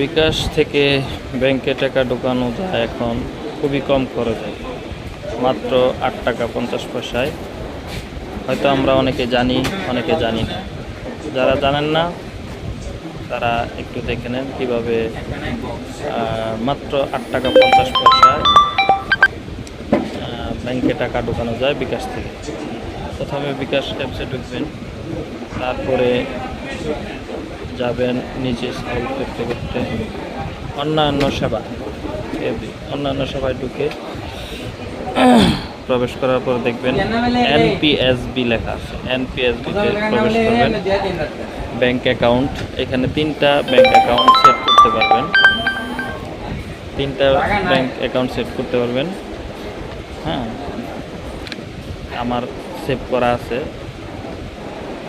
বিকাশ থেকে ব্যাংকে টাকা ঢোকানো যায় এখন খুবই কম খরচে, মাত্র 8 টাকা 50 পয়সায়। হয়তো আমরা অনেকে জানি, অনেকে জানি না। যারা জানেন না তারা একটু দেখে নেন কীভাবে মাত্র 8 টাকা 50 পয়সায় ব্যাংকে টাকা ঢোকানো যায় বিকাশ থেকে। প্রথমে বিকাশ অ্যাপসে ঢুকবেন, তারপরে যাবেন নিচে স্ক্রল করতে করতে অন্যান্য সেবা, অন্যান্য সেবায় ঢুকে প্রবেশ করার পর দেখবেন এনপিএসবি লেখা আছে। এনপিএসবিতে প্রবেশ করবেন। ব্যাংক অ্যাকাউন্ট, এখানে 3টা ব্যাংক অ্যাকাউন্ট সেট করতে পারবেন। 3টা ব্যাংক অ্যাকাউন্ট সেট করতে পারবেন। হ্যাঁ, আমার সেভ করা আছে,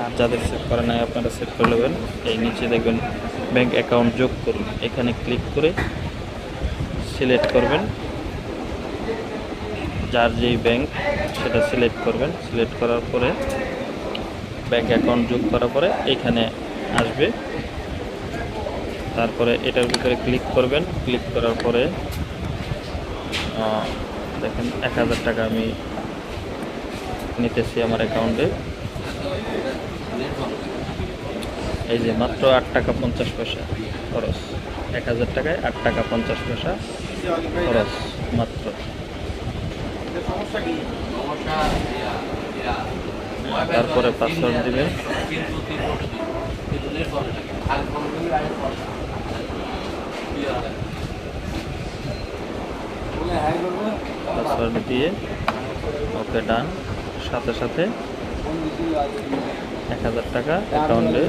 আর যাদের সেভ করা নাই আপনারা সেভ করে নেবেন। এই নিচে দেখবেন ব্যাংক অ্যাকাউন্ট যোগ করুন, এখানে ক্লিক করে সিলেক্ট করবেন যার যেই ব্যাংক সেটা সিলেক্ট করবেন। সিলেক্ট করার পরে ব্যাংক অ্যাকাউন্ট যোগ করার পরে এইখানে আসবে। তারপরে এটার ভিতরে ক্লিক করবেন। ক্লিক করার পরে দেখেন 1000 টাকা আমি নিতেছি আমার অ্যাকাউন্টে। এই যে মাত্র 8 টাকা 50 পয়সা খরচ। 1000 টাকায় 8 টাকা 50 পয়সা খরচ মাত্র। তারপরে পাসওয়ার্ড দিবেন। পাসওয়ার্ড দিয়ে ওকে ডান। সাথে সাথে 1000 টাকা অ্যাকাউন্টে